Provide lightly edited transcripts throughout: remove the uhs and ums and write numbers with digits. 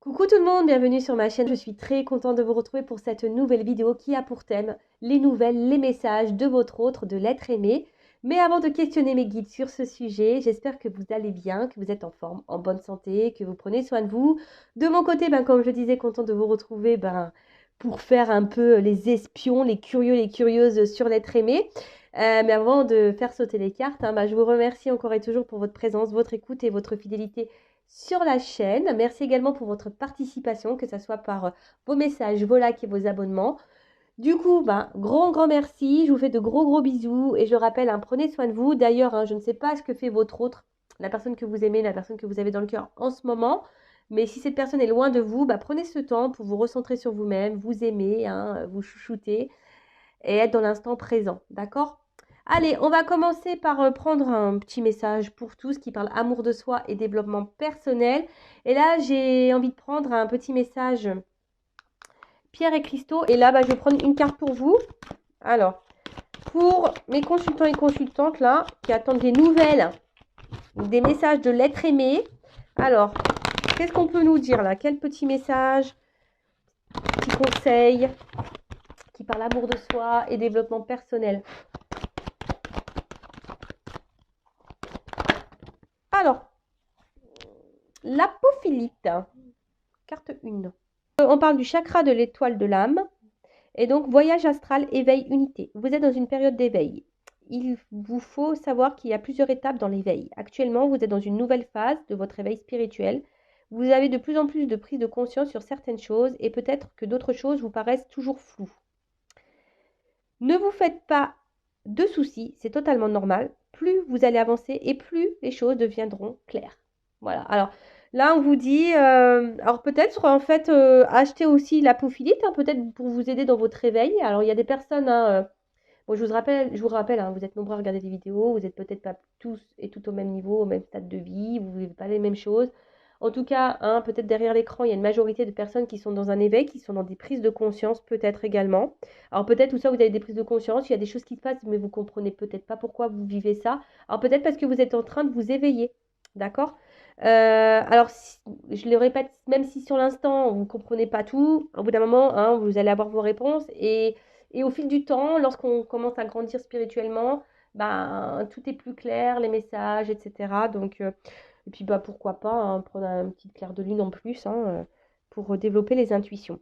Coucou tout le monde, bienvenue sur ma chaîne. Je suis très contente de vous retrouver pour cette nouvelle vidéo qui a pour thème les nouvelles, les messages de votre autre, de l'être aimé. Mais avant de questionner mes guides sur ce sujet, j'espère que vous allez bien, que vous êtes en forme, en bonne santé, que vous prenez soin de vous. De mon côté, comme je disais, contente de vous retrouver pour faire un peu les espions, les curieux, les curieuses sur l'être aimé. Mais avant de faire sauter les cartes, je vous remercie encore et toujours pour votre présence, votre écoute et votre fidélité sur la chaîne. Merci également pour votre participation, que ce soit par vos messages, vos likes et vos abonnements. Du coup, grand merci. Je vous fais de gros bisous et je rappelle, prenez soin de vous. D'ailleurs, je ne sais pas ce que fait votre autre, la personne que vous aimez, la personne que vous avez dans le cœur en ce moment. Mais si cette personne est loin de vous, prenez ce temps pour vous recentrer sur vous-même, vous aimer, vous chouchouter et être dans l'instant présent. D'accord? Allez, on va commencer par prendre un petit message pour tous qui parle amour de soi et développement personnel. Et là, j'ai envie de prendre un petit message pierre et cristaux. Et là, je vais prendre une carte pour vous. Alors, pour mes consultants et consultantes là, qui attendent des nouvelles, des messages de l'être aimé. Alors, qu'est-ce qu'on peut nous dire là? Quel petit message, petit conseil qui parle amour de soi et développement personnel? Alors, l'apophilite, carte 1. On parle du chakra de l'étoile de l'âme. Et donc, voyage astral, éveil, unité. Vous êtes dans une période d'éveil. Il vous faut savoir qu'il y a plusieurs étapes dans l'éveil. Actuellement, vous êtes dans une nouvelle phase de votre éveil spirituel. Vous avez de plus en plus de prise de conscience sur certaines choses et peut-être que d'autres choses vous paraissent toujours floues. Ne vous faites pas de soucis, c'est totalement normal. Plus vous allez avancer et plus les choses deviendront claires. Voilà. Alors là, on vous dit, alors peut-être en fait acheter aussi l'apophilite, peut-être pour vous aider dans votre réveil. Alors il y a des personnes, bon, je vous rappelle, vous êtes nombreux à regarder des vidéos, vous n'êtes peut-être pas tous et tout au même niveau, au même stade de vie, vous ne vivez pas les mêmes choses. En tout cas, peut-être derrière l'écran, il y a une majorité de personnes qui sont dans un éveil, qui sont dans des prises de conscience peut-être également. Alors peut-être ou ça, vous avez des prises de conscience, il y a des choses qui se passent, mais vous comprenez peut-être pas pourquoi vous vivez ça. Alors peut-être parce que vous êtes en train de vous éveiller, d'accord? Alors, je le répète, même si sur l'instant, vous ne comprenez pas tout, au bout d'un moment, vous allez avoir vos réponses. Et au fil du temps, lorsqu'on commence à grandir spirituellement, tout est plus clair, les messages, etc. Donc, et puis pourquoi pas prendre un petit clair de lune en plus pour développer les intuitions.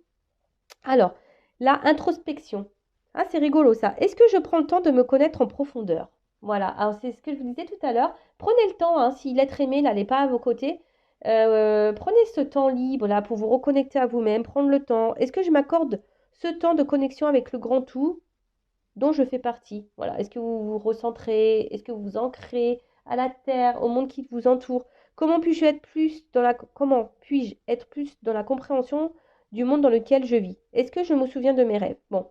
Alors, la introspection. Ah, c'est rigolo ça. Est-ce que je prends le temps de me connaître en profondeur? Voilà, alors c'est ce que je vous disais tout à l'heure. Prenez le temps, si l'être aimé là n'est pas à vos côtés, prenez ce temps libre là pour vous reconnecter à vous-même, prendre le temps. Est-ce que je m'accorde ce temps de connexion avec le grand tout dont je fais partie? Voilà, est-ce que vous vous recentrez? Est-ce que vous vous ancrez à la terre, au monde qui vous entoure? Comment puis-je être plus dans la compréhension du monde dans lequel je vis? Est-ce que je me souviens de mes rêves? Bon,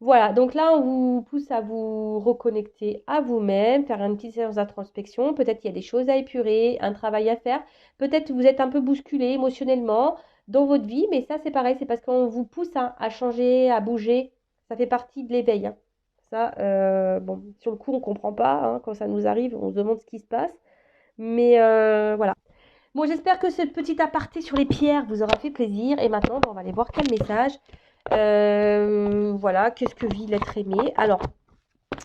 voilà, donc là, on vous pousse à vous reconnecter à vous-même, faire une petite séance d'introspection. Peut-être qu'il y a des choses à épurer, un travail à faire. Peut-être que vous êtes un peu bousculé émotionnellement dans votre vie, mais ça, c'est pareil, c'est parce qu'on vous pousse à changer, à bouger. Ça fait partie de l'éveil. Ça, bon, sur le coup, on ne comprend pas. Quand ça nous arrive, on se demande ce qui se passe. Mais voilà. Bon, j'espère que ce petit aparté sur les pierres vous aura fait plaisir. Et maintenant, on va aller voir quel message. Voilà, qu'est-ce que vit l'être aimé? Alors,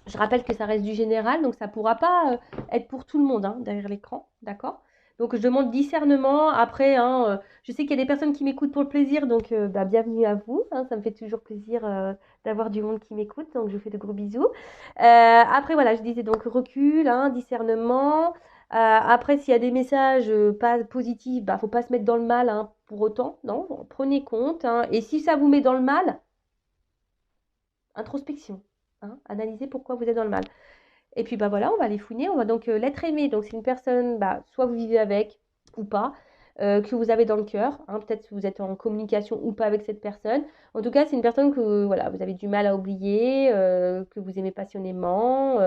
je rappelle que ça reste du général, donc ça ne pourra pas être pour tout le monde derrière l'écran, d'accord? Donc, je demande discernement. Après, je sais qu'il y a des personnes qui m'écoutent pour le plaisir, donc bienvenue à vous. Ça me fait toujours plaisir d'avoir du monde qui m'écoute, donc je vous fais de gros bisous. Après, voilà, je disais donc recul, discernement. Après, s'il y a des messages pas positifs, faut pas se mettre dans le mal pour autant, non? Prenez compte. Et si ça vous met dans le mal, introspection. Analysez pourquoi vous êtes dans le mal. Et puis voilà, on va les fouiner. On va donc l'être aimé. Donc c'est une personne, soit vous vivez avec ou pas, que vous avez dans le cœur. Peut-être que vous êtes en communication ou pas avec cette personne. En tout cas, c'est une personne que voilà, vous avez du mal à oublier, que vous aimez passionnément.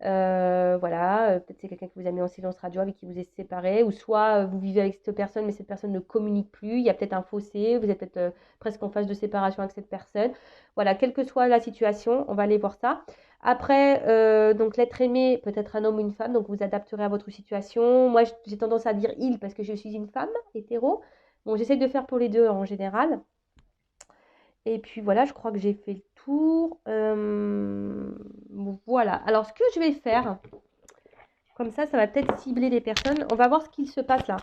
Voilà, peut-être c'est quelqu'un que vous avez mis en silence radio avec qui vous êtes séparés, ou soit vous vivez avec cette personne, mais cette personne ne communique plus. Il y a peut-être un fossé, vous êtes peut-être presque en phase de séparation avec cette personne. Voilà, quelle que soit la situation, on va aller voir ça. Après, donc l'être aimé peut être un homme ou une femme, donc vous adapterez à votre situation. Moi, j'ai tendance à dire il parce que je suis une femme hétéro, Bon, j'essaie de faire pour les deux en général. Et puis voilà, je crois que j'ai fait le tour. Voilà. Alors, ce que je vais faire, comme ça va peut-être cibler les personnes. On va voir ce qu'il se passe là.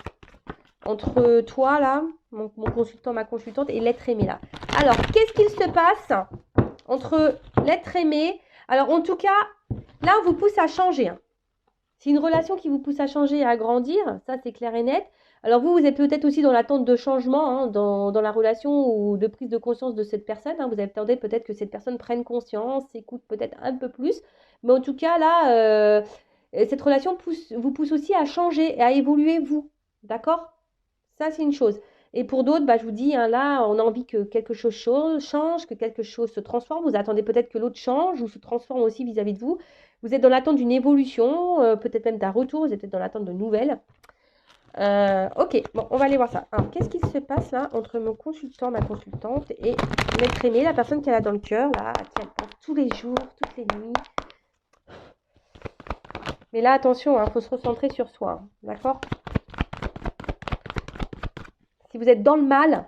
Entre toi, là, mon consultant, ma consultante, et l'être aimé, là. Alors, qu'est-ce qu'il se passe entre l'être aimé? Alors, en tout cas, là, on vous pousse à changer. Hein. C'est une relation qui vous pousse à changer et à grandir. Ça, c'est clair et net. Alors, vous êtes peut-être aussi dans l'attente de changement hein, dans la relation ou de prise de conscience de cette personne. Hein. Vous attendez peut-être que cette personne prenne conscience, s'écoute peut-être un peu plus. Mais en tout cas, là, cette relation vous pousse aussi à changer et à évoluer, vous. D'accord? Ça, c'est une chose. Et pour d'autres, je vous dis, hein, là, on a envie que quelque chose change, que quelque chose se transforme. Vous attendez peut-être que l'autre change ou se transforme aussi vis-à-vis de vous. Vous êtes dans l'attente d'une évolution, peut-être même d'un retour. Vous êtes peut-être dans l'attente de nouvelles. Ok, bon, on va aller voir ça. Alors, qu'est-ce qui se passe là entre mon consultant, ma consultante et l'être aimé, la personne qu'elle a dans le cœur, là, qui elle pense tous les jours, toutes les nuits. Mais là, attention, il faut se recentrer sur soi, hein, d'accord? Si vous êtes dans le mal,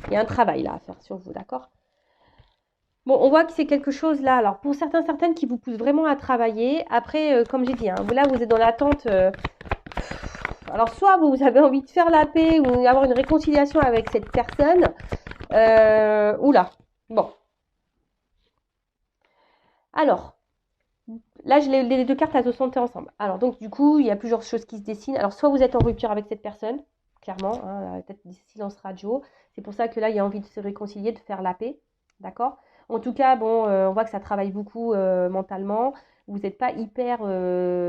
il y a un travail là à faire sur vous, d'accord? Bon, on voit que c'est quelque chose là. Alors, pour certaines qui vous poussent vraiment à travailler. Après, comme j'ai dit, hein, là, vous êtes dans l'attente. Alors, soit vous avez envie de faire la paix ou avoir une réconciliation avec cette personne. Oula. Bon. Alors, là, les deux cartes, elles se sont ensemble. Alors, donc, du coup, il y a plusieurs choses qui se dessinent. Alors, soit vous êtes en rupture avec cette personne, clairement, hein, peut-être des silences radio. C'est pour ça que là, il y a envie de se réconcilier, de faire la paix. D'accord? En tout cas, bon, on voit que ça travaille beaucoup mentalement. Vous n'êtes pas hyper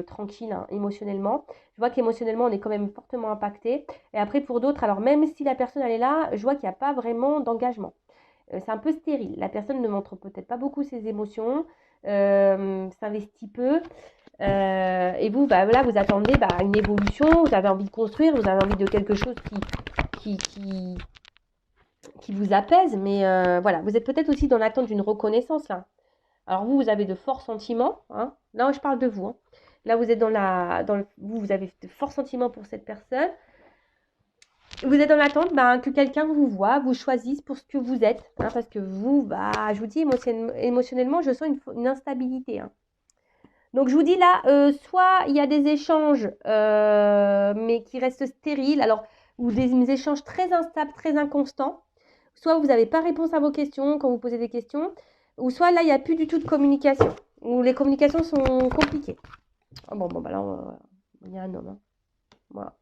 tranquille hein, émotionnellement. Je vois qu'émotionnellement, on est quand même fortement impacté. Et après, pour d'autres, alors même si la personne, elle est là, je vois qu'il n'y a pas vraiment d'engagement. C'est un peu stérile. La personne ne montre peut-être pas beaucoup ses émotions, s'investit peu. Et vous, là, vous attendez une évolution, vous avez envie de construire, vous avez envie de quelque chose qui, qui, qui vous apaise. Mais voilà, vous êtes peut-être aussi dans l'attente d'une reconnaissance là. Alors vous avez de forts sentiments. Hein. Là, je parle de vous. Hein. Là, vous êtes vous avez de forts sentiments pour cette personne. Vous êtes dans l'attente que quelqu'un vous voit, vous choisisse pour ce que vous êtes. Hein, parce que vous, je vous dis, émotionnellement, je sens une instabilité. Hein. Donc, je vous dis là, soit il y a des échanges, mais qui restent stériles, alors, ou des échanges très instables, très inconstants. Soit vous n'avez pas réponse à vos questions quand vous posez des questions, ou soit là, il n'y a plus du tout de communication, ou les communications sont compliquées. Oh, bon, là, il y a un homme. Hein. Voilà.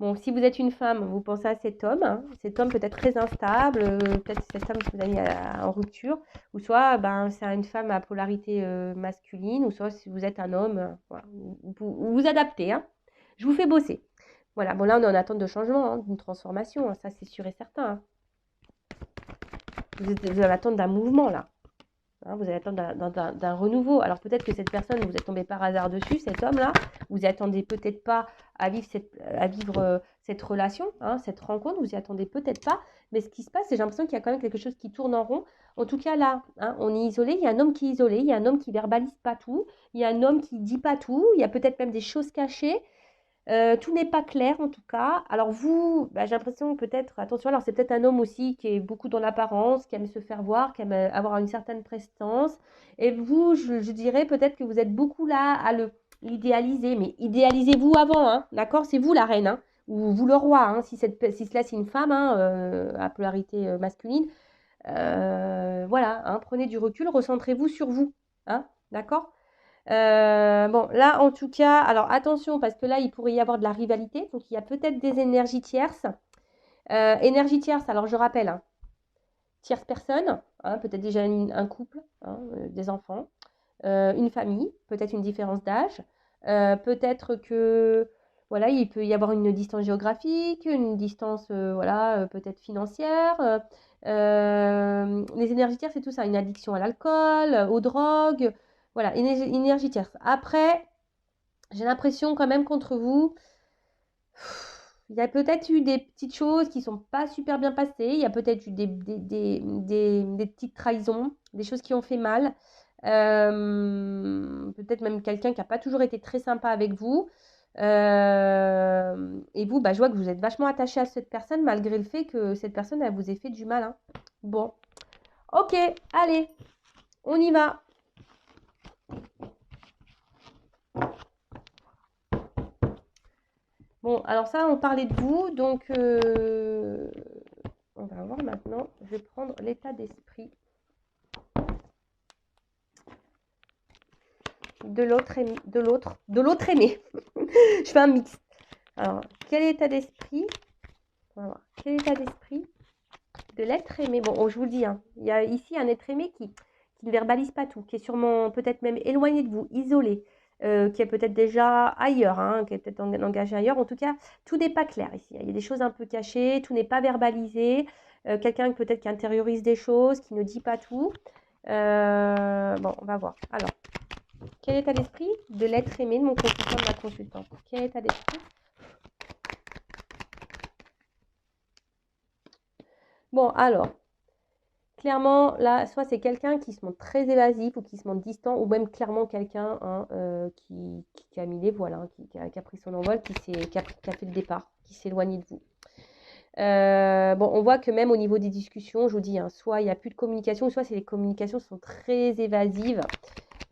Bon, si vous êtes une femme, vous pensez à cet homme. Hein. Cet homme peut être très instable, peut-être cette femme que vous avez en rupture, ou soit c'est une femme à polarité masculine, ou soit si vous êtes un homme, voilà, vous adaptez. Hein. Je vous fais bosser. Voilà, bon là on est en attente de changement, hein, d'une transformation, hein, ça c'est sûr et certain. Hein. Vous êtes en attente d'un mouvement là. Hein, vous allez attendre d'un renouveau. Alors peut-être que cette personne, vous êtes tombé par hasard dessus, cet homme-là, vous n'y attendez peut-être pas à vivre cette relation, hein, cette rencontre, vous n'y attendez peut-être pas. Mais ce qui se passe, c'est j'ai l'impression qu'il y a quand même quelque chose qui tourne en rond. En tout cas là, hein, on est isolé, il y a un homme qui est isolé, il y a un homme qui verbalise pas tout, il y a un homme qui dit pas tout, il y a peut-être même des choses cachées. Tout n'est pas clair en tout cas. Alors vous, j'ai l'impression peut-être, attention, alors c'est peut-être un homme aussi qui est beaucoup dans l'apparence, qui aime se faire voir, qui aime avoir une certaine prestance. Et vous, je dirais peut-être que vous êtes beaucoup là à l'idéaliser, mais idéalisez-vous avant, hein, d'accord? C'est vous la reine, hein, ou vous le roi, hein, si cela c'est une femme hein, à polarité masculine. Voilà, hein, prenez du recul, recentrez-vous sur vous, hein, d'accord? Bon, là, en tout cas, alors attention, parce que là, il pourrait y avoir de la rivalité. Donc, il y a peut-être des énergies tierces. Énergie tierce, alors je rappelle, hein, tierce personne, hein, peut-être déjà un couple, hein, des enfants, une famille, peut-être une différence d'âge. Peut-être que, voilà, il peut y avoir une distance géographique, une distance, voilà, peut-être financière. Les énergies tierces, c'est tout ça, une addiction à l'alcool, aux drogues. Voilà, énergie tierce. Après, j'ai l'impression quand même qu'entre vous, il y a peut-être eu des petites choses qui ne sont pas super bien passées. Il y a peut-être eu des petites trahisons, des choses qui ont fait mal. Peut-être même quelqu'un qui n'a pas toujours été très sympa avec vous. Et Et vous, bah, je vois que vous êtes vachement attaché à cette personne malgré le fait que cette personne, elle vous ait fait du mal, hein. Bon, ok, allez, on y va. Bon, alors ça, on parlait de vous, donc on va voir maintenant. Je vais prendre l'état d'esprit de l'autre aimé. Je fais un mix. Alors, quel état d'esprit? On va voir. Quel état d'esprit de l'être aimé? Bon, je vous le dis, hein, il y a ici un être aimé qui ne verbalise pas tout, qui est sûrement peut-être même éloigné de vous, isolé, qui est peut-être déjà ailleurs, hein, qui est peut-être engagé ailleurs. En tout cas, tout n'est pas clair ici. Il y a des choses un peu cachées, tout n'est pas verbalisé. Quelqu'un peut-être qui intériorise des choses, qui ne dit pas tout. Bon, on va voir. Alors, quel état d'esprit de l'être aimé de mon consultant, de ma consultante? Quel état d'esprit? Bon, alors, clairement, là, soit c'est quelqu'un qui se montre très évasif ou qui se montre distant, ou même clairement quelqu'un, hein, qui a mis les voiles, hein, qui a pris son envol, qui a fait le départ, qui s'est éloigné de vous. Bon, on voit que même au niveau des discussions, je vous dis, hein, soit il n'y a plus de communication, soit les communications sont très évasives.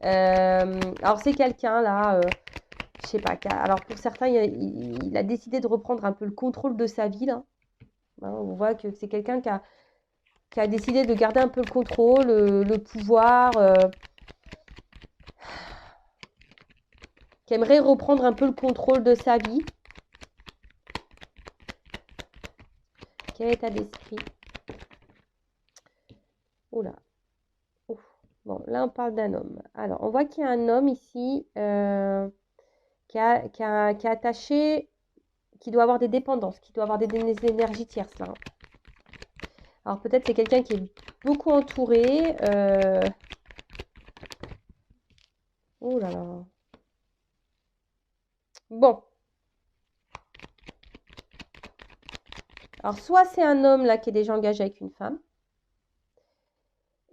Alors c'est quelqu'un là, je sais pas, alors pour certains, il a décidé de reprendre un peu le contrôle de sa vie là. Hein, on voit que c'est quelqu'un qui a décidé de garder un peu le contrôle, le pouvoir, qui aimerait reprendre un peu le contrôle de sa vie. Quel état d'esprit? Oula. Ouf. Bon, là on parle d'un homme. Alors, on voit qu'il y a un homme ici qui est attaché, qui doit avoir des dépendances, qui doit avoir des énergies tierces là. Alors peut-être c'est quelqu'un qui est beaucoup entouré. Oh là là. Bon. Alors soit c'est un homme là qui est déjà engagé avec une femme.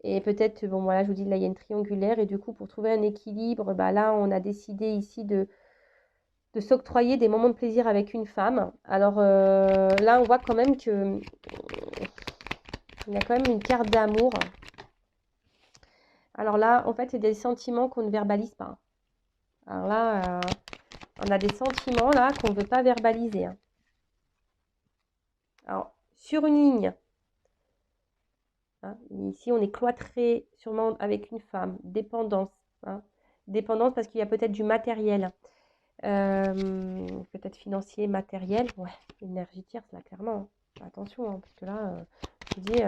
Et peut-être, bon voilà, je vous dis, là il y a une triangulaire. Et du coup, pour trouver un équilibre, bah, là on a décidé ici de s'octroyer des moments de plaisir avec une femme. Alors là on voit quand même que il y a quand même une carte d'amour. Alors là, en fait, c'est des sentiments qu'on ne verbalise pas. Alors là, on a des sentiments là qu'on ne veut pas verbaliser. Hein. Alors, sur une ligne, hein, ici on est cloîtré sûrement avec une femme, dépendance. Hein, dépendance parce qu'il y a peut-être du matériel, peut-être financier, matériel. Ouais, énergie tierce là, clairement. Hein. Attention, hein, parce que là, je vous dis...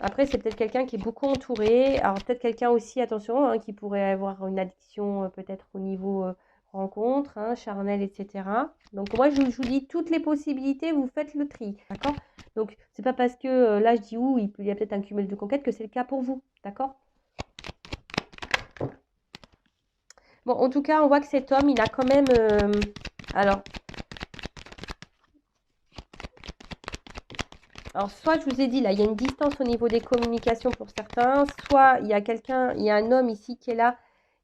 Après, c'est peut-être quelqu'un qui est beaucoup entouré. Alors, peut-être quelqu'un aussi, attention, hein, qui pourrait avoir une addiction peut-être au niveau rencontre, hein, charnel, etc. Donc, moi, je vous dis toutes les possibilités, vous faites le tri, d'accord? Donc, c'est pas parce que là, je dis il y a peut-être un cumul de conquêtes que c'est le cas pour vous, d'accord? Bon, en tout cas, on voit que cet homme, il a quand même... Alors, soit je vous ai dit, là, il y a une distance au niveau des communications pour certains, soit il y a un homme ici qui est là,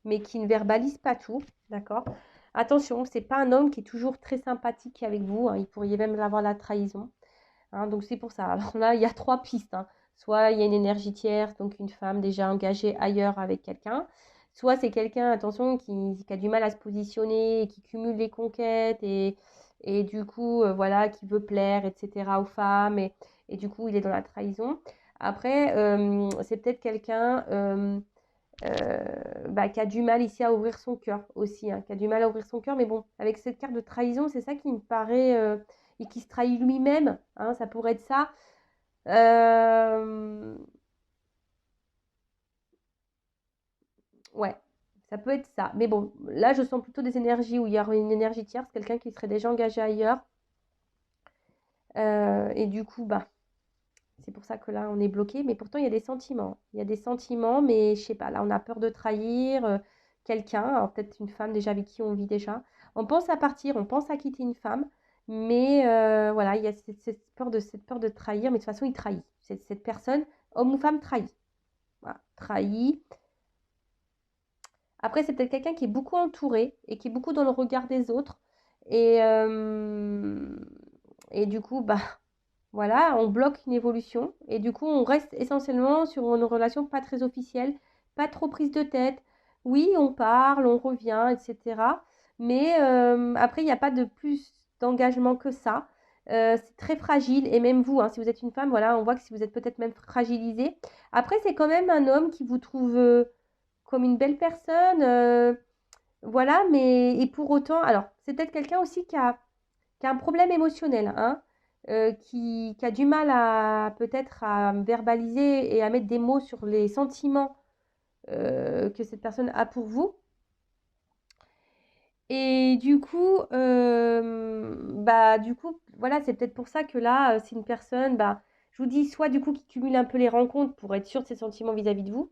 mais qui ne verbalise pas tout, d'accord? Attention, c'est pas un homme qui est toujours très sympathique avec vous, hein, il pourrait même avoir la trahison, hein, donc c'est pour ça. Alors là, il y a trois pistes, hein. Soit il y a une énergie tierce, donc une femme déjà engagée ailleurs avec quelqu'un, soit c'est quelqu'un, attention, qui a du mal à se positionner, qui cumule les conquêtes et du coup, voilà, qui veut plaire, etc. aux femmes et du coup, il est dans la trahison. Après, c'est peut-être quelqu'un qui a du mal ici à ouvrir son cœur aussi, hein, qui a du mal à ouvrir son cœur. Mais bon, avec cette carte de trahison, c'est ça qui me paraît... et qui se trahit lui-même, hein, ça pourrait être ça. Ouais, ça peut être ça. Mais bon, là, je sens plutôt des énergies où il y aurait une énergie tierce, quelqu'un qui serait déjà engagé ailleurs. Et du coup, bah, c'est pour ça que là, on est bloqué. Mais pourtant, il y a des sentiments. Il y a des sentiments, mais je sais pas, là, on a peur de trahir quelqu'un. Alors, peut-être une femme déjà avec qui on vit déjà. On pense à partir, on pense à quitter une femme. Mais voilà, il y a cette peur de trahir. Mais de toute façon, il trahit. Cette personne, homme ou femme, trahit. Voilà, trahit. Après, c'est peut-être quelqu'un qui est beaucoup entouré et qui est beaucoup dans le regard des autres Et, euh, et du coup, bah, voilà, on bloque une évolution. Et du coup, on reste essentiellement sur une relation pas très officielle, pas trop prise de tête. Oui, on parle, on revient, etc. Mais après, il n'y a pas de plus d'engagement que ça. C'est très fragile. Et même vous, hein, si vous êtes une femme, voilà, on voit que si vous êtes peut-être même fragilisée. Après, c'est quand même un homme qui vous trouve comme une belle personne. Voilà, mais et pour autant, alors, c'est peut-être quelqu'un aussi qui a un problème émotionnel, hein, qui a du mal à peut-être à verbaliser et à mettre des mots sur les sentiments que cette personne a pour vous. Et du coup, voilà, c'est peut-être pour ça que là, c'est une personne, bah, je vous dis, soit du coup qui cumule un peu les rencontres pour être sûr de ses sentiments vis-à-vis de vous,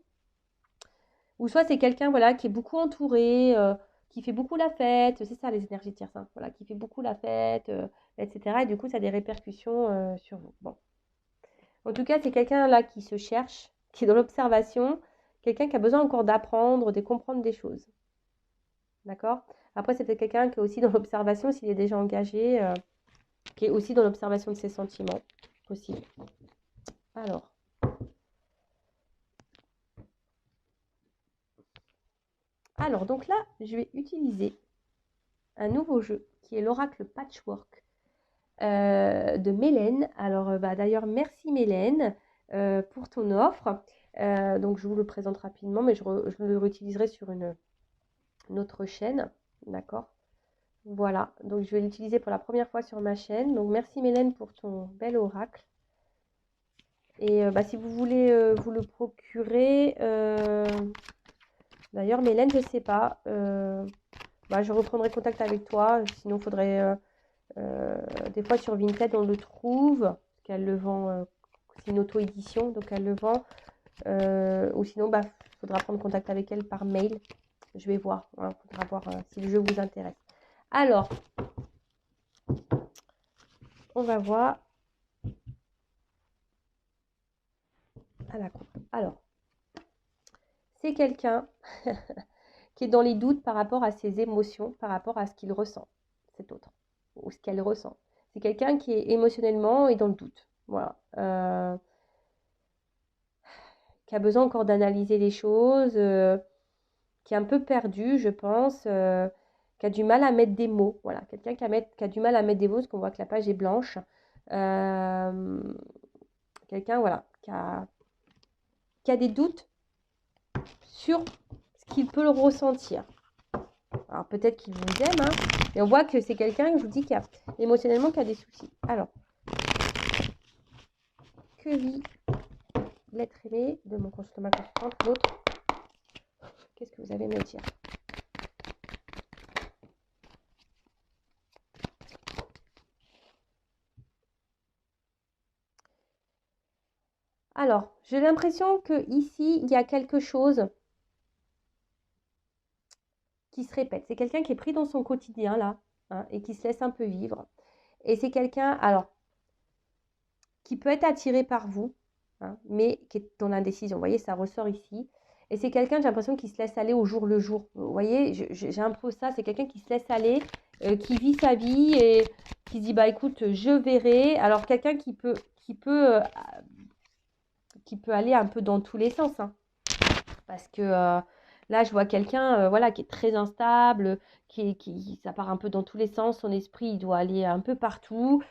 ou soit c'est quelqu'un, voilà, qui est beaucoup entouré, qui fait beaucoup la fête, c'est ça les énergies de tierce, voilà, qui fait beaucoup la fête, etc. Et du coup, ça a des répercussions sur vous. Bon. En tout cas, c'est quelqu'un là qui se cherche, qui est dans l'observation, quelqu'un qui a besoin encore d'apprendre, de comprendre des choses. D'accord? Après, c'est peut-être quelqu'un qui est aussi dans l'observation, s'il est déjà engagé, qui est aussi dans l'observation de ses sentiments. Possible. Alors. Alors, donc là, je vais utiliser un nouveau jeu qui est l'oracle Patchwork de Mélène. Alors, bah, d'ailleurs, merci Mélène pour ton offre. Donc, je vous le présente rapidement, mais je le réutiliserai sur une autre chaîne. D'accord? Voilà. Donc, je vais l'utiliser pour la première fois sur ma chaîne. Donc, merci Mélène pour ton bel oracle. Et bah, si vous voulez vous le procurer, d'ailleurs, Mélène, je ne sais pas. Bah, je reprendrai contact avec toi. Sinon, il faudrait. Des fois sur Vinted on le trouve, parce qu'elle le vend, c'est une auto-édition, donc elle le vend. Ou sinon, bah, faudra prendre contact avec elle par mail. Je vais voir, hein, faudra voir si le jeu vous intéresse. Alors, on va voir à la coupe. Alors, c'est quelqu'un qui est dans les doutes par rapport à ses émotions, par rapport à ce qu'il ressent, cet autre, ou ce qu'elle ressent. C'est quelqu'un qui est émotionnellement et dans le doute. Voilà. Qui a besoin encore d'analyser les choses, qui est un peu perdu, je pense, qui a du mal à mettre des mots. Voilà, quelqu'un qui a du mal à mettre des mots, parce qu'on voit que la page est blanche. Quelqu'un, voilà, qui a des doutes sur ce qu'il peut le ressentir. Alors peut-être qu'il vous aime, hein, mais on voit que c'est quelqu'un, je vous dis, qui a émotionnellement qui a des soucis. Alors, que vit l'être aimé de mon consultant consultante, l'autre? Qu'est-ce que vous avez à me dire? Alors, j'ai l'impression que ici il y a quelque chose qui se répète. C'est quelqu'un qui est pris dans son quotidien, là, hein, et qui se laisse un peu vivre. Et c'est quelqu'un, alors, qui peut être attiré par vous, hein, mais qui est dans l'indécision. Vous voyez, ça ressort ici. Et c'est quelqu'un, j'ai l'impression, qui se laisse aller au jour le jour. Vous voyez, j'ai un peu ça, c'est quelqu'un qui se laisse aller, qui vit sa vie et qui se dit, bah écoute, je verrai. Alors, quelqu'un qui peut aller un peu dans tous les sens, hein. Parce que là, je vois quelqu'un voilà, qui est très instable, ça part un peu dans tous les sens. Son esprit, il doit aller un peu partout.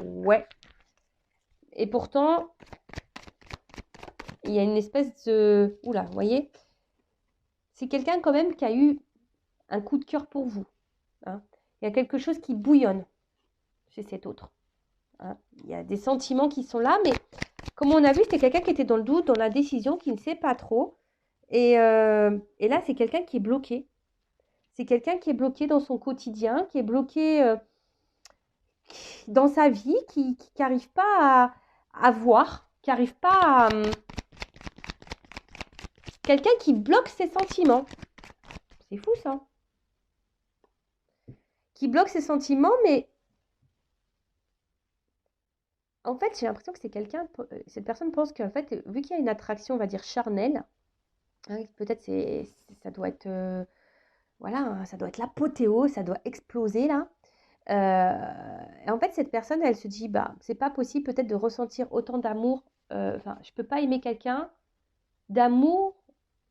Ouais. Et pourtant, il y a une espèce de... Oula, vous voyez? C'est quelqu'un quand même qui a eu un coup de cœur pour vous, hein. Il y a quelque chose qui bouillonne chez cet autre, hein. Il y a des sentiments qui sont là, mais comme on a vu, c'était quelqu'un qui était dans le doute, dans la décision, qui ne sait pas trop. Et là, c'est quelqu'un qui est bloqué. C'est quelqu'un qui est bloqué dans son quotidien, qui est bloqué dans sa vie, qui n'arrive pas à voir, qui n'arrive pas à... Quelqu'un qui bloque ses sentiments. C'est fou ça. Qui bloque ses sentiments, mais en fait, j'ai l'impression que c'est quelqu'un... Cette personne pense qu'en fait, vu qu'il y a une attraction, on va dire, charnelle, Oui, peut-être ça doit être, voilà, hein, ça doit être l'apothéose, ça doit exploser là. Et en fait, cette personne, elle se dit, bah, c'est pas possible peut-être de ressentir autant d'amour. Enfin, je peux pas aimer quelqu'un d'amour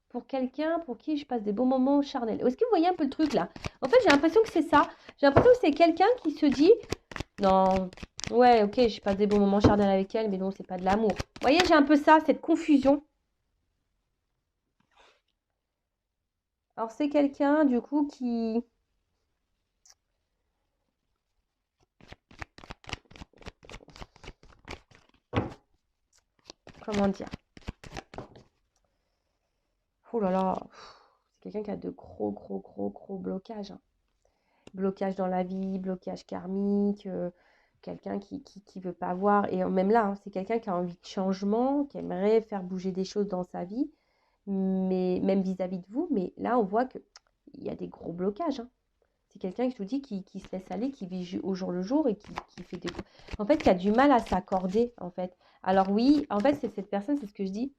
pour quelqu'un pour qui je passe des bons moments charnels. Est-ce que vous voyez un peu le truc là? En fait, j'ai l'impression que c'est ça. J'ai l'impression que c'est quelqu'un qui se dit, non, ouais, ok, je passe des bons moments charnels avec elle, mais non, c'est pas de l'amour. Vous voyez, j'ai un peu ça, cette confusion. Alors, c'est quelqu'un, du coup, qui... Comment dire? Oh là là, c'est quelqu'un qui a de gros blocages, hein. Blocage dans la vie, blocage karmique, quelqu'un qui veut pas voir. Et même là, hein, c'est quelqu'un qui a envie de changement, qui aimerait faire bouger des choses dans sa vie, mais même vis-à-vis de vous. Mais là, on voit qu'il y a des gros blocages, hein. C'est quelqu'un, je vous dis, qui se laisse aller, qui vit au jour le jour et qui fait des... En fait, qui a du mal à s'accorder, en fait. Alors oui, en fait, c'est cette personne, c'est ce que je dis.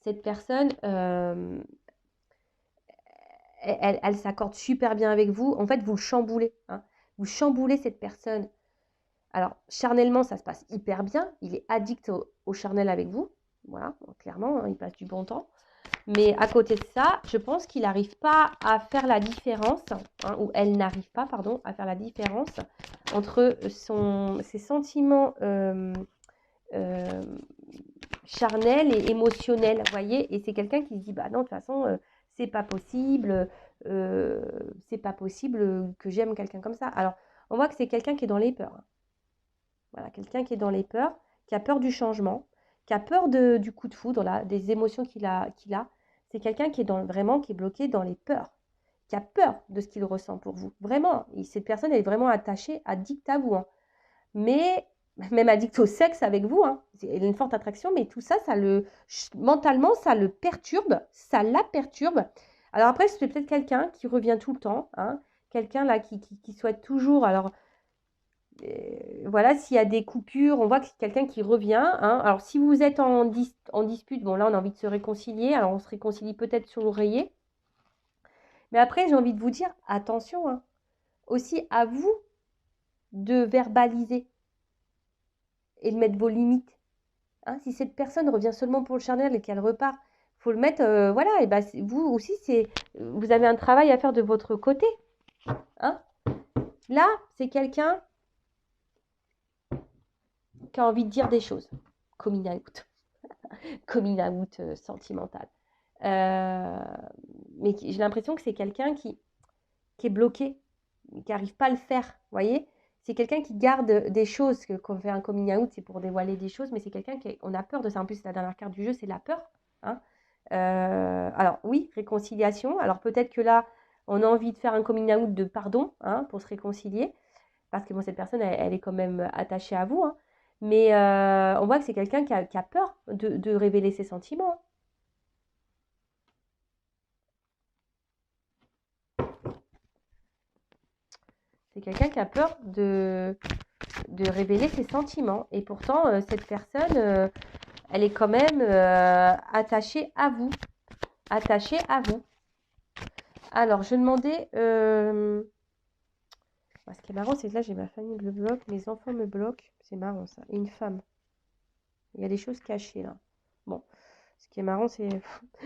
Cette personne, elle s'accorde super bien avec vous. En fait, vous le chamboulez, hein. Vous chamboulez cette personne. Alors, charnellement, ça se passe hyper bien. Il est addict au charnel avec vous. Voilà, clairement, hein, il passe du bon temps. Mais à côté de ça, je pense qu'il n'arrive pas à faire la différence, hein, ou elle n'arrive pas, pardon, à faire la différence entre ses sentiments euh, charnels et émotionnels, vous voyez. Et c'est quelqu'un qui se dit, bah non, de toute façon, c'est pas possible, c'est pas possible que j'aime quelqu'un comme ça. Alors, on voit que c'est quelqu'un qui est dans les peurs, hein. Voilà, quelqu'un qui est dans les peurs, qui a peur du changement, qui a peur du coup de foudre, là, des émotions qu'il a. C'est quelqu'un qui est vraiment qui est bloqué dans les peurs, qui a peur de ce qu'il ressent pour vous. Vraiment, cette personne est vraiment attachée, addict à vous, hein. Mais même addict au sexe avec vous, hein. Elle a une forte attraction, mais tout ça, mentalement, ça le perturbe, ça la perturbe. Alors après, c'est peut-être quelqu'un qui revient tout le temps, hein, quelqu'un là qui souhaite toujours. Alors voilà, s'il y a des coupures, on voit que c'est quelqu'un qui revient, hein. Alors, si vous êtes en dispute, bon, là, on a envie de se réconcilier. Alors, on se réconcilie peut-être sur l'oreiller. Mais après, j'ai envie de vous dire, attention, hein, aussi à vous de verbaliser et de mettre vos limites, hein. Si cette personne revient seulement pour le charnel et qu'elle repart, il faut le mettre, voilà. Et ben, vous aussi, vous avez un travail à faire de votre côté, hein. Là, c'est quelqu'un qui a envie de dire des choses. Coming out. Coming out sentimental. Mais j'ai l'impression que c'est quelqu'un qui est bloqué, qui n'arrive pas à le faire, vous voyez. C'est quelqu'un qui garde des choses, qu'on fait un coming out, c'est pour dévoiler des choses, mais c'est quelqu'un on a peur de ça. En plus, la dernière carte du jeu, c'est la peur, hein. Alors oui, réconciliation. Alors peut-être que là, on a envie de faire un coming out de pardon, hein, pour se réconcilier, parce que bon, cette personne, elle est quand même attachée à vous, hein. Mais on voit que c'est quelqu'un qui a peur de révéler ses sentiments, hein. C'est quelqu'un qui a peur de révéler ses sentiments. Et pourtant, cette personne, elle est quand même attachée à vous. Attachée à vous. Alors, je demandais... ce qui est marrant, c'est que là, j'ai ma famille me bloque, mes enfants me bloquent. C'est marrant, ça. Et une femme. Il y a des choses cachées, là. Bon. Ce qui est marrant, c'est...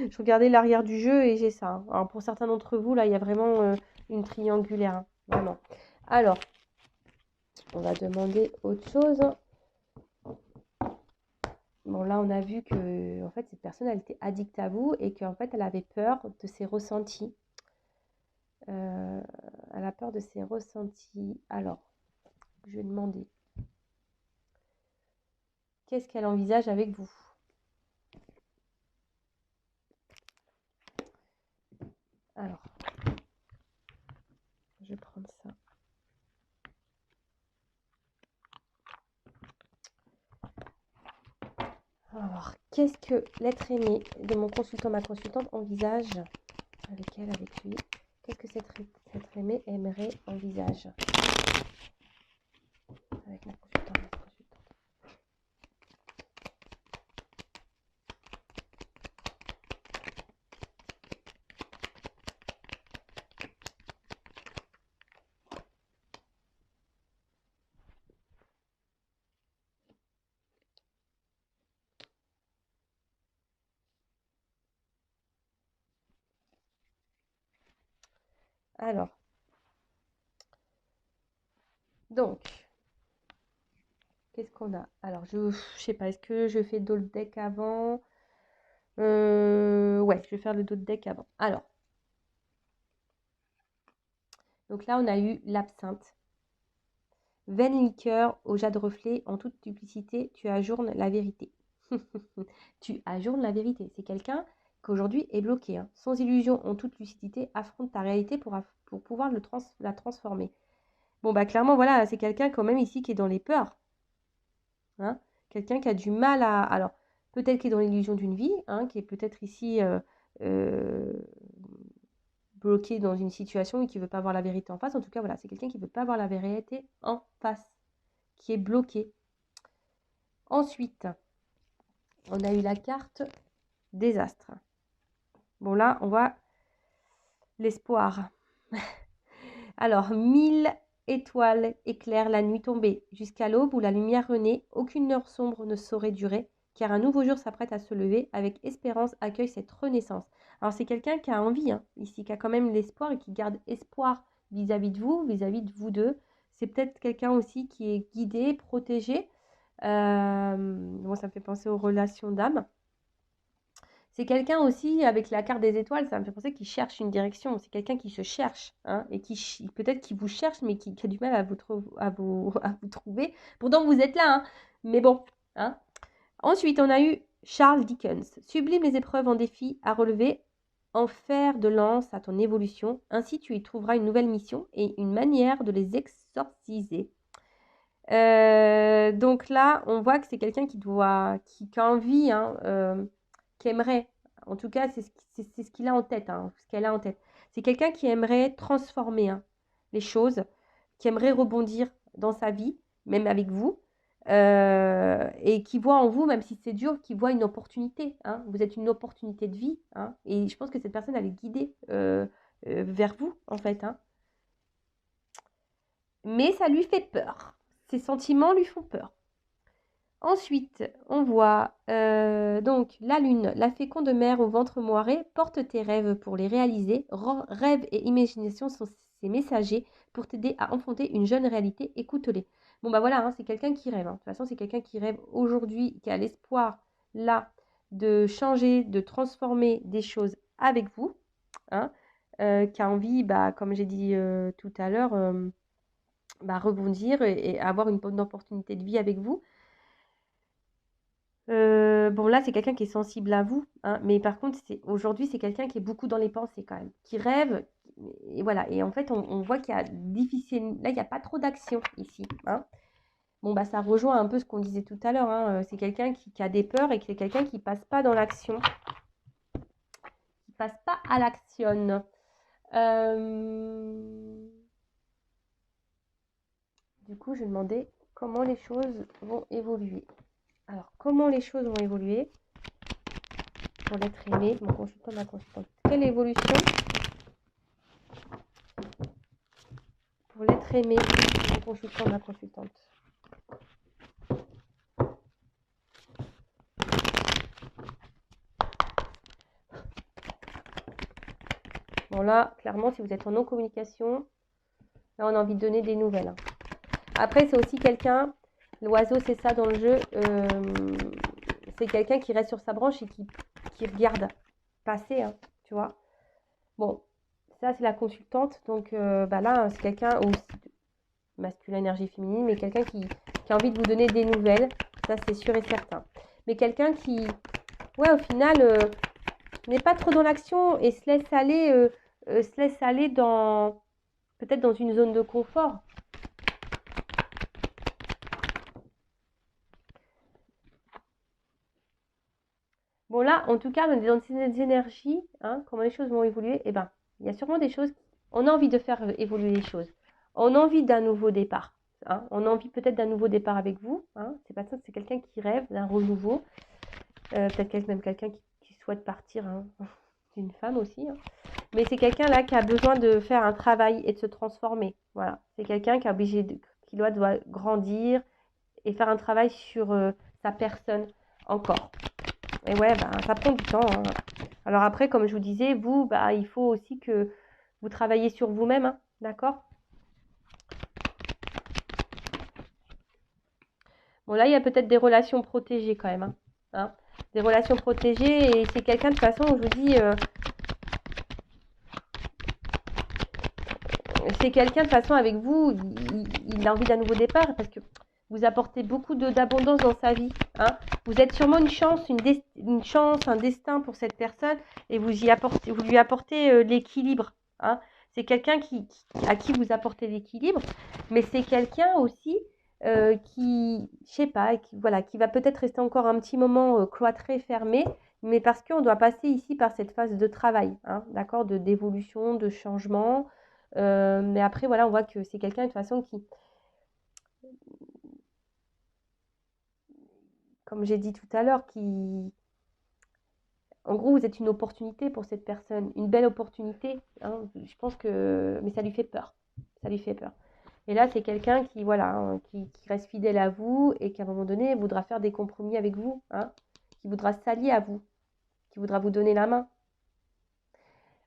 je regardais l'arrière du jeu et j'ai ça, hein. Alors, pour certains d'entre vous, là, il y a vraiment une triangulaire, hein. Vraiment. Alors, on va demander autre chose. Bon, là, on a vu que en fait, cette personne, elle était addicte à vous et qu'en fait, elle avait peur de ses ressentis. Elle a peur de ses ressentis. Alors, je vais demander, qu'est-ce qu'elle envisage avec vous? Alors, je vais prendre ça. Alors, qu'est-ce que l'être aimé de mon consultant, ma consultante envisage avec elle, avec lui? Qu'est-ce que cet être aimé aimerait envisage avec ma consultante, ma consultante? Alors, donc, qu'est-ce qu'on a? Alors, je sais pas, est-ce que je fais d'autres deck avant? Ouais, je vais faire le d'autres deck avant. Alors, donc là, on a eu l'absinthe. Vaine liqueur au jade reflet, en toute duplicité, tu ajournes la vérité. Tu ajournes la vérité. C'est quelqu'un qui aujourd'hui est bloqué, hein. Sans illusion, en toute lucidité, affronte ta réalité pour pouvoir la transformer. Bon, bah clairement, voilà, c'est quelqu'un quand même ici qui est dans les peurs, hein. Quelqu'un qui a du mal à... Alors, peut-être qui est dans l'illusion d'une vie, hein, qui est peut-être ici euh, bloqué dans une situation et qui ne veut pas voir la vérité en face. En tout cas, voilà, c'est quelqu'un qui ne veut pas voir la vérité en face, qui est bloqué. Ensuite, on a eu la carte désastre. Bon, là, on voit l'espoir. Alors, 1000 étoiles éclairent la nuit tombée. Jusqu'à l'aube où la lumière renaît, aucune heure sombre ne saurait durer, car un nouveau jour s'apprête à se lever. Avec espérance, accueille cette renaissance. Alors, c'est quelqu'un qui a envie, hein, ici, qui a quand même l'espoir et qui garde espoir vis-à-vis de vous deux. C'est peut-être quelqu'un aussi qui est guidé, protégé. Bon, ça me fait penser aux relations d'âme. C'est quelqu'un aussi, avec la carte des étoiles, ça me fait penser qu'il cherche une direction. C'est quelqu'un qui se cherche, hein, et qui peut-être qui vous cherche, mais qui a du mal à vous trouver. Pourtant, vous êtes là, hein, mais bon. Hein. Ensuite, on a eu Charles Dickens. Sublime les épreuves en défi à relever, en fer de lance à ton évolution. Ainsi, tu y trouveras une nouvelle mission et une manière de les exorciser. Donc là, on voit que c'est quelqu'un qui a envie, hein, qui aimerait, en tout cas, c'est ce qu'il a en tête, hein, ce qu'elle a en tête. C'est quelqu'un qui aimerait transformer, hein, les choses, qui aimerait rebondir dans sa vie, même avec vous, et qui voit en vous, même si c'est dur, qui voit une opportunité, hein. Vous êtes une opportunité de vie, hein, et je pense que cette personne, elle est guidée vers vous, en fait, hein. Mais ça lui fait peur. Ses sentiments lui font peur. Ensuite, on voit donc la lune, la féconde mère au ventre moiré, porte tes rêves pour les réaliser. Rêves et imagination sont ses messagers pour t'aider à enfanter une jeune réalité. Écoute-les. Bon, bah voilà, hein, c'est quelqu'un qui rêve, hein. De toute façon, c'est quelqu'un qui rêve aujourd'hui, qui a l'espoir là de changer, de transformer des choses avec vous, hein, qui a envie, bah, comme j'ai dit tout à l'heure, bah, rebondir et avoir une bonne opportunité de vie avec vous. Bon, là, c'est quelqu'un qui est sensible à vous, hein, mais par contre, aujourd'hui, c'est quelqu'un qui est beaucoup dans les pensées quand même, qui rêve, et voilà. Et en fait, on voit qu'il y a difficile, là, il n'y a pas trop d'action ici, hein. Bon, bah, ça rejoint un peu ce qu'on disait tout à l'heure, hein. C'est quelqu'un qui a des peurs et qui est quelqu'un qui passe pas dans l'action, qui passe pas à l'action. Du coup, je demandais comment les choses vont évoluer. Alors, comment les choses vont évoluer pour l'être aimé, mon consultant, ma consultante. Quelle évolution pour l'être aimé, mon consultant, ma consultante. Bon là, clairement, si vous êtes en non-communication, là, on a envie de donner des nouvelles, hein. Après, c'est aussi quelqu'un, l'oiseau, c'est ça dans le jeu, c'est quelqu'un qui reste sur sa branche et qui regarde passer, hein, tu vois. Bon, ça, c'est la consultante. Donc, bah là, c'est quelqu'un aussi masculin, énergie féminine, mais quelqu'un qui a envie de vous donner des nouvelles. Ça, c'est sûr et certain. Mais quelqu'un qui, ouais, au final, n'est pas trop dans l'action et se laisse aller dans, peut-être dans une zone de confort. Bon là, en tout cas, on est dans ces énergies, hein, comment les choses vont évoluer, eh ben, il y a sûrement des choses, on a envie de faire évoluer les choses. On a envie d'un nouveau départ, hein. On a envie peut-être d'un nouveau départ avec vous, hein. C'est pas ça, c'est quelqu'un qui rêve d'un renouveau. Peut-être même quelqu'un qui souhaite partir, hein. C'est une femme aussi, hein. Mais c'est quelqu'un là qui a besoin de faire un travail et de se transformer. Voilà, c'est quelqu'un qui doit grandir et faire un travail sur sa personne encore. Et ouais, bah, ça prend du temps, hein. Alors après, comme je vous disais, vous, bah, il faut aussi que Vous travaillez sur vous-même, hein, d'accord? Bon, là, il y a peut-être des relations protégées quand même, hein, hein. Des relations protégées, et c'est quelqu'un de toute façon, je vous dis, c'est quelqu'un de toute façon avec vous, il a envie d'un nouveau départ parce que vous apportez beaucoup d'abondance dans sa vie, hein. Vous êtes sûrement une chance, une chance, un destin pour cette personne, et vous lui apportez l'équilibre, hein. C'est quelqu'un à qui vous apportez l'équilibre, mais c'est quelqu'un aussi qui, je sais pas, voilà, qui va peut-être rester encore un petit moment cloîtré, fermé, mais parce qu'on doit passer ici par cette phase de travail, hein, d'accord, d'évolution, de changement. Mais après, voilà, on voit que c'est quelqu'un de toute façon qui, comme j'ai dit tout à l'heure, qui, en gros, vous êtes une opportunité pour cette personne, une belle opportunité, hein. Je pense que, mais ça lui fait peur, ça lui fait peur. Et là, c'est quelqu'un qui, voilà, hein, qui reste fidèle à vous et qui, à un moment donné, voudra faire des compromis avec vous, hein, qui voudra s'allier à vous, qui voudra vous donner la main.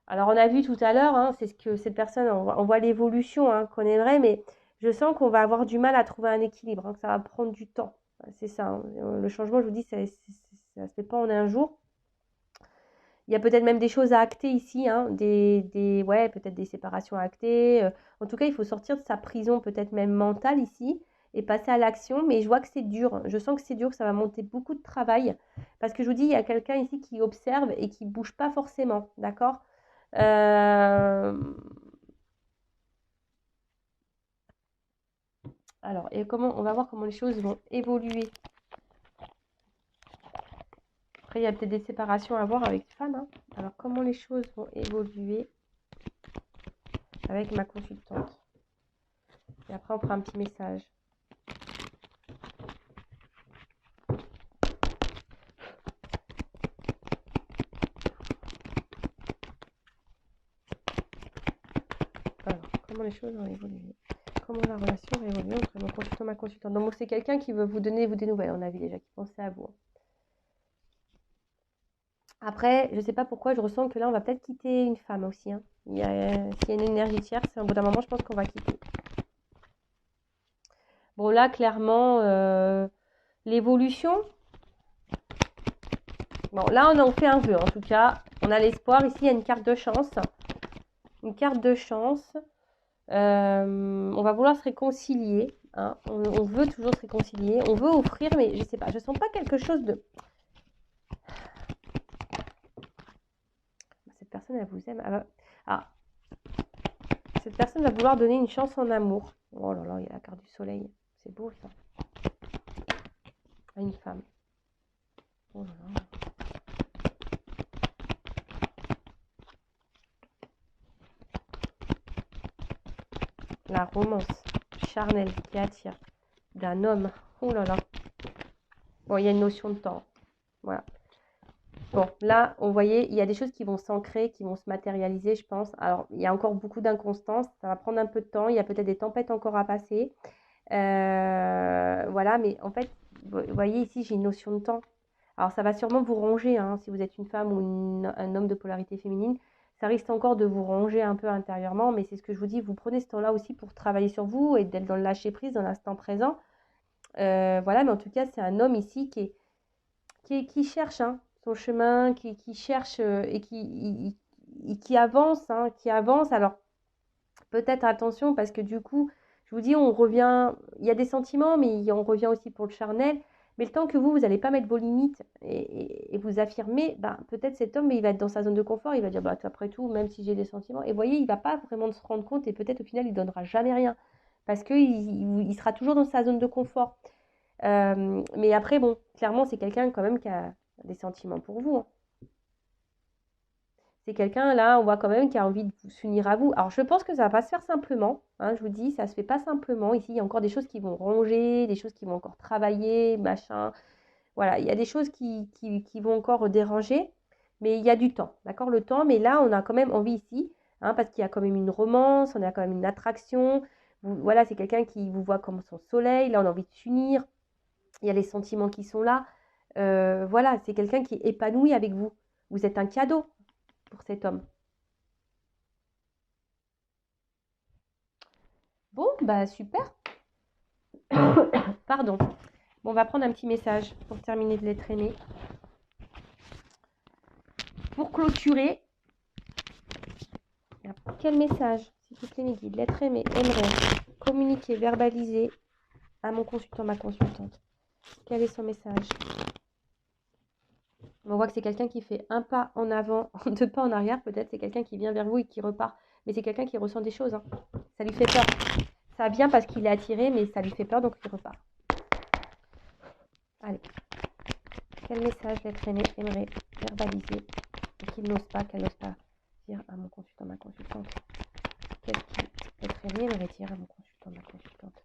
Alors, on a vu tout à l'heure, hein, c'est ce que cette personne, on voit l'évolution hein, qu'on aimerait, mais je sens qu'on va avoir du mal à trouver un équilibre, hein, que ça va prendre du temps. C'est ça, hein. Le changement, je vous dis, ça ne se fait pas en un jour. Il y a peut-être même des choses à acter ici, hein, ouais, peut-être des séparations à acter. En tout cas, il faut sortir de sa prison, peut-être même mentale ici, et passer à l'action. Mais je vois que c'est dur. Je sens que c'est dur, que ça va monter beaucoup de travail. Parce que je vous dis, il y a quelqu'un ici qui observe et qui ne bouge pas forcément. D'accord. Alors, et on va voir comment les choses vont évoluer. Après, il y a peut-être des séparations à voir avec femme, hein. Alors, comment les choses vont évoluer avec ma consultante. Et après, on fera un petit message. Alors, comment les choses vont évoluer? Comment la relation va évoluer entre mon consultant et ma consultante? Donc, c'est quelqu'un qui veut vous donner des nouvelles, on a vu déjà, qui pensait à vous. Après, je ne sais pas pourquoi, je ressens que là, on va peut-être quitter une femme aussi, hein. S'il y a une énergie tierce, au bout d'un moment, je pense qu'on va quitter. Bon, là, clairement, l'évolution. Bon, là, on en fait un vœu, en tout cas. On a l'espoir. Ici, il y a une carte de chance. Une carte de chance. On va vouloir se réconcilier, hein. On veut toujours se réconcilier. On veut offrir, mais je ne sais pas. Je ne sens pas quelque chose de... Cette personne, elle vous aime. Ah, cette personne va vouloir donner une chance en amour. Oh là là, il y a la carte du soleil. C'est beau, ça. À une femme. Oh là là. La romance charnelle qui attire d'un homme. Oh là là. Bon, il y a une notion de temps. Voilà. Bon, là, on voyait, il y a des choses qui vont s'ancrer, qui vont se matérialiser, je pense. Alors, il y a encore beaucoup d'inconstance. Ça va prendre un peu de temps. Il y a peut-être des tempêtes encore à passer. Voilà, mais en fait, vous voyez ici, j'ai une notion de temps. Alors, ça va sûrement vous ronger, hein, si vous êtes une femme ou un homme de polarité féminine. Ça risque encore de vous ronger un peu intérieurement, mais c'est ce que je vous dis, vous prenez ce temps-là aussi pour travailler sur vous et d'être dans le lâcher-prise, dans l'instant présent. Voilà, mais en tout cas, c'est un homme ici qui cherche hein, son chemin, qui cherche et qui avance, hein, qui avance. Alors, peut-être attention, parce que du coup, je vous dis, on revient, il y a des sentiments, mais on revient aussi pour le charnel. Mais le temps que vous n'allez pas mettre vos limites et vous affirmer, ben, peut-être cet homme, il va être dans sa zone de confort, il va dire, bah, après tout, même si j'ai des sentiments, et vous voyez, il ne va pas vraiment se rendre compte, et peut-être au final, il ne donnera jamais rien, parce qu'il sera toujours dans sa zone de confort. Mais après, bon, clairement, c'est quelqu'un quand même qui a des sentiments pour vous, hein. C'est quelqu'un, là, on voit quand même qui a envie de s'unir à vous. Alors, je pense que ça va pas se faire simplement, hein, je vous dis, ça se fait pas simplement. Ici, il y a encore des choses qui vont ronger, des choses qui vont encore travailler, machin. Voilà, il y a des choses qui vont encore déranger, mais il y a du temps, d'accord, le temps. Mais là, on a quand même envie ici, hein, parce qu'il y a quand même une romance, on a quand même une attraction. Voilà, c'est quelqu'un qui vous voit comme son soleil. Là, on a envie de s'unir. Il y a les sentiments qui sont là. Voilà, c'est quelqu'un qui est épanoui avec vous. Vous êtes un cadeau pour cet homme. Bon, bah super. Pardon. Bon, on va prendre un petit message pour terminer de les traîner. Pour clôturer, quel message, s'il vous plaît, mes guides, l'être aimé aimerait communiquer, verbaliser à mon consultant, ma consultante. Quel est son message? On voit que c'est quelqu'un qui fait un pas en avant, deux pas en arrière, peut-être. C'est quelqu'un qui vient vers vous et qui repart. Mais c'est quelqu'un qui ressent des choses. Hein. Ça lui fait peur. Ça vient parce qu'il est attiré, mais ça lui fait peur, donc il repart. Allez. Quel message l'être aimé aimerait verbaliser et qu'il n'ose pas, qu'elle n'ose pas dire à mon consultant, ma consultante? Qu'est-ce qui l'être aimé aimerait dire à mon consultant, ma consultante?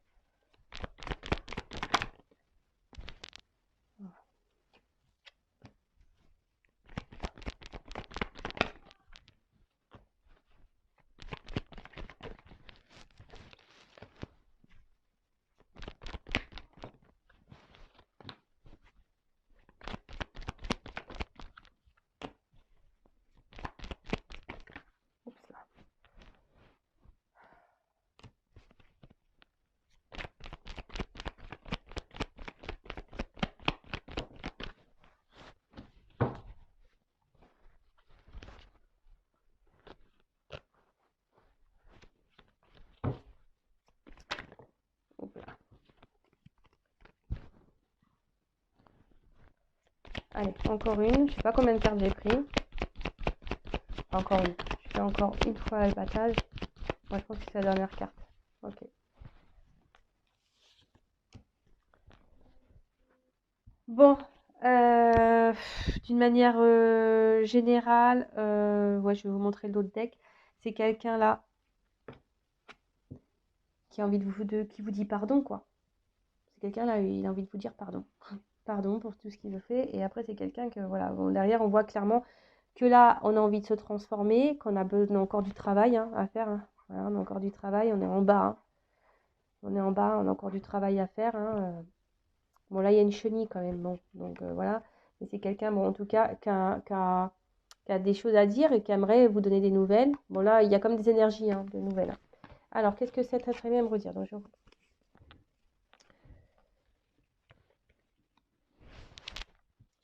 Oups là. Oups là. Allez, encore une. Je sais pas combien de cartes j'ai pris. Encore une. Je fais encore une fois le battage. Moi, je pense que c'est la dernière carte. Ok. Bon, d'une manière générale, ouais, je vais vous montrer l'autre deck. C'est quelqu'un là qui a envie qui vous dit pardon, quoi. C'est quelqu'un là, il a envie de vous dire pardon. Pardon pour tout ce qu'il fait. Et après, c'est quelqu'un que, voilà, bon, derrière, on voit clairement que là, on a envie de se transformer, qu'on a besoin encore du travail hein, à faire. Hein. Voilà, on a encore du travail, on est en bas. Hein. On est en bas, on a encore du travail à faire. Hein. Bon, là, il y a une chenille quand même. Bon, donc voilà. Mais c'est quelqu'un, bon, en tout cas, qui a des choses à dire et qui aimerait vous donner des nouvelles. Bon, là, il y a comme des énergies hein, de nouvelles. Alors, qu'est-ce que c'est très bien me redire? Donc,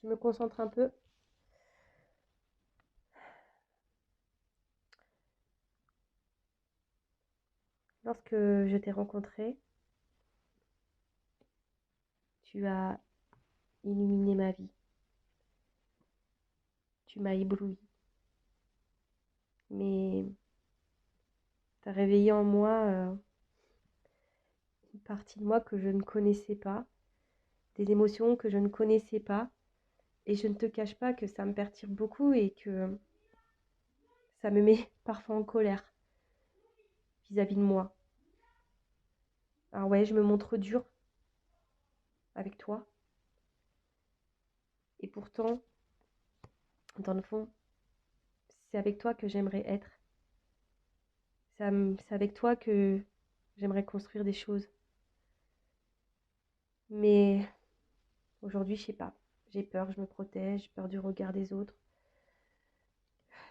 je me concentre un peu. Lorsque je t'ai rencontré, tu as illuminé ma vie. Tu m'as ébloui. Mais tu as réveillé en moi une partie de moi que je ne connaissais pas, des émotions que je ne connaissais pas. Et je ne te cache pas que ça me perturbe beaucoup et que ça me met parfois en colère vis-à-vis de moi. Alors ouais, je me montre dure avec toi. Et pourtant, dans le fond, c'est avec toi que j'aimerais être. C'est avec toi que j'aimerais construire des choses. Mais aujourd'hui, je sais pas. J'ai peur, je me protège, j'ai peur du regard des autres.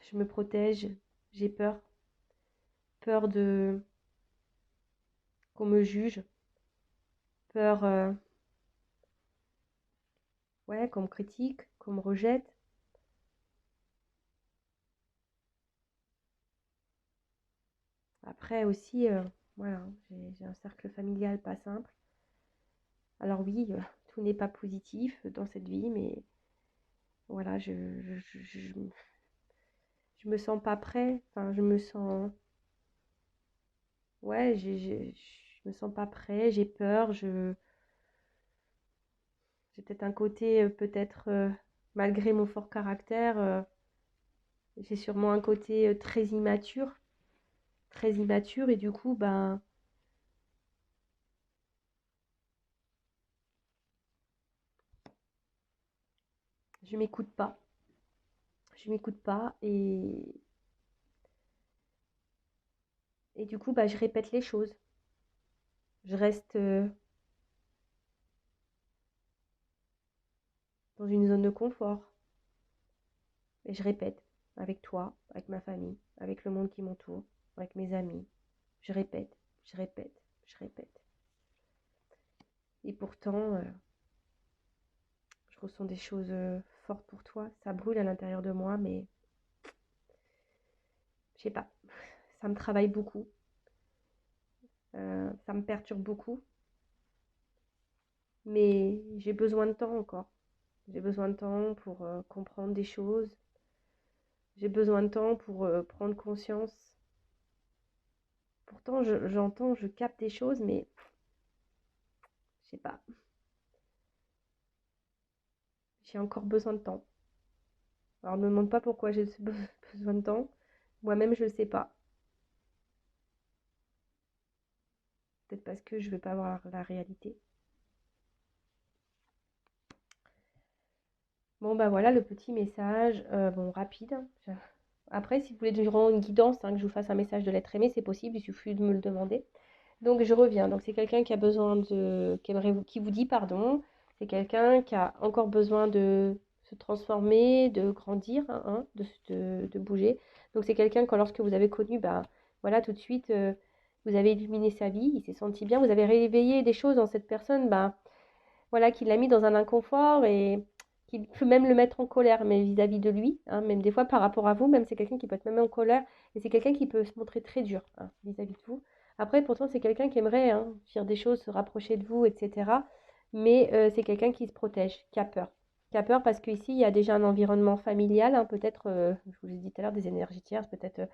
Je me protège, j'ai peur. Peur de qu'on me juge. Peur ouais, qu'on me critique, qu'on me rejette. Après aussi, voilà, j'ai un cercle familial pas simple. Alors oui, tout n'est pas positif dans cette vie, mais voilà, je me sens pas prêt. Enfin, je me sens, ouais, je me sens pas prêt. J'ai peur. J'ai peut-être un côté, peut-être malgré mon fort caractère, j'ai sûrement un côté très immature, et du coup, ben, je m'écoute pas. Je m'écoute pas et du coup, bah, je répète les choses. Je reste dans une zone de confort et je répète avec toi, avec ma famille, avec le monde qui m'entoure, avec mes amis. Je répète, je répète. ressens des choses fortes pour toi. Ça brûle à l'intérieur de moi, mais je sais pas. Ça me travaille beaucoup. Ça me perturbe beaucoup. Mais j'ai besoin de temps encore. J'ai besoin de temps pour comprendre des choses. J'ai besoin de temps pour prendre conscience. Pourtant, j'entends, je capte des choses, mais je sais pas. J'ai encore besoin de temps. Alors, ne me demande pas pourquoi j'ai besoin de temps. Moi-même, je ne sais pas. Peut-être parce que je ne veux pas voir la réalité. Bon, bah voilà le petit message. Bon, rapide. Après, si vous voulez durant une guidance, hein, que je vous fasse un message de l'être aimé, c'est possible. Il suffit de me le demander. Donc, je reviens. Donc, c'est quelqu'un qui a besoin de... qui vous dit pardon. C'est quelqu'un qui a encore besoin de se transformer, de grandir, hein, de bouger. Donc, c'est quelqu'un que lorsque vous avez connu, bah, voilà, tout de suite, vous avez illuminé sa vie, il s'est senti bien. Vous avez réveillé des choses dans cette personne, bah, voilà, qui l'a mis dans un inconfort et qui peut même le mettre en colère, mais vis-à-vis de lui, hein, même des fois par rapport à vous, même c'est quelqu'un qui peut être même en colère, et c'est quelqu'un qui peut se montrer très dur, hein, vis-à-vis de vous. Après, pourtant, c'est quelqu'un qui aimerait, hein, faire des choses, se rapprocher de vous, etc. Mais c'est quelqu'un qui se protège, qui a peur. Qui a peur parce qu'ici, il y a déjà un environnement familial, hein, peut-être, je vous l'ai dit tout à l'heure, des énergies tierces, peut-être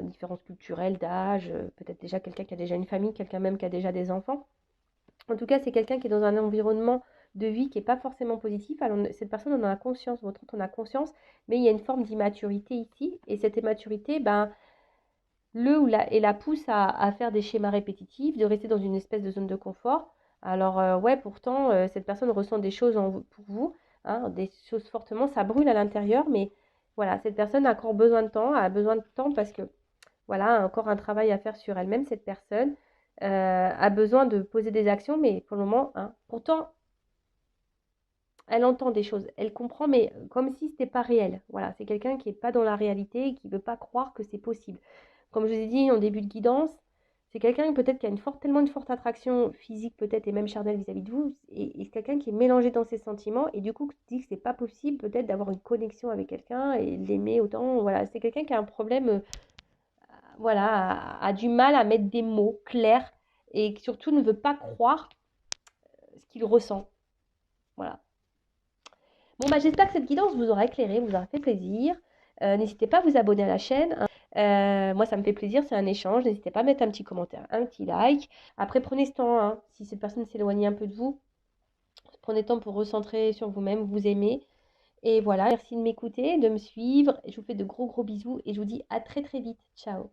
différences culturelles, d'âge, peut-être déjà quelqu'un qui a déjà une famille, quelqu'un même qui a déjà des enfants. En tout cas, c'est quelqu'un qui est dans un environnement de vie qui n'est pas forcément positif. Alors, cette personne en a conscience, votre autre en a conscience, mais il y a une forme d'immaturité ici. Et cette immaturité, ben, et la pousse à faire des schémas répétitifs, de rester dans une espèce de zone de confort. Alors, ouais, pourtant, cette personne ressent des choses pour vous, hein, des choses fortement, ça brûle à l'intérieur, mais voilà, cette personne a encore besoin de temps, a besoin de temps parce que voilà, encore un travail à faire sur elle-même, cette personne a besoin de poser des actions, mais pour le moment, hein, pourtant, elle entend des choses, elle comprend, mais comme si ce n'était pas réel. Voilà, c'est quelqu'un qui n'est pas dans la réalité et qui ne veut pas croire que c'est possible. Comme je vous ai dit en début de guidance, c'est quelqu'un peut-être qui a tellement une forte attraction physique peut-être et même charnelle vis-à-vis de vous, et c'est quelqu'un qui est mélangé dans ses sentiments et du coup dit que c'est pas possible peut-être d'avoir une connexion avec quelqu'un et l'aimer autant. Voilà, c'est quelqu'un qui a un problème voilà, a du mal à mettre des mots clairs et qui surtout ne veut pas croire ce qu'il ressent. Voilà. Bon, bah, j'espère que cette guidance vous aura éclairé, vous aura fait plaisir. N'hésitez pas à vous abonner à la chaîne, hein. Moi, ça me fait plaisir, c'est un échange. N'hésitez pas à mettre un petit commentaire, un petit like. Après, prenez ce temps, hein, si cette personne s'éloigne un peu de vous, prenez le temps pour recentrer sur vous-même, vous aimer. Et voilà, merci de m'écouter, de me suivre. Je vous fais de gros bisous et je vous dis à très vite. Ciao.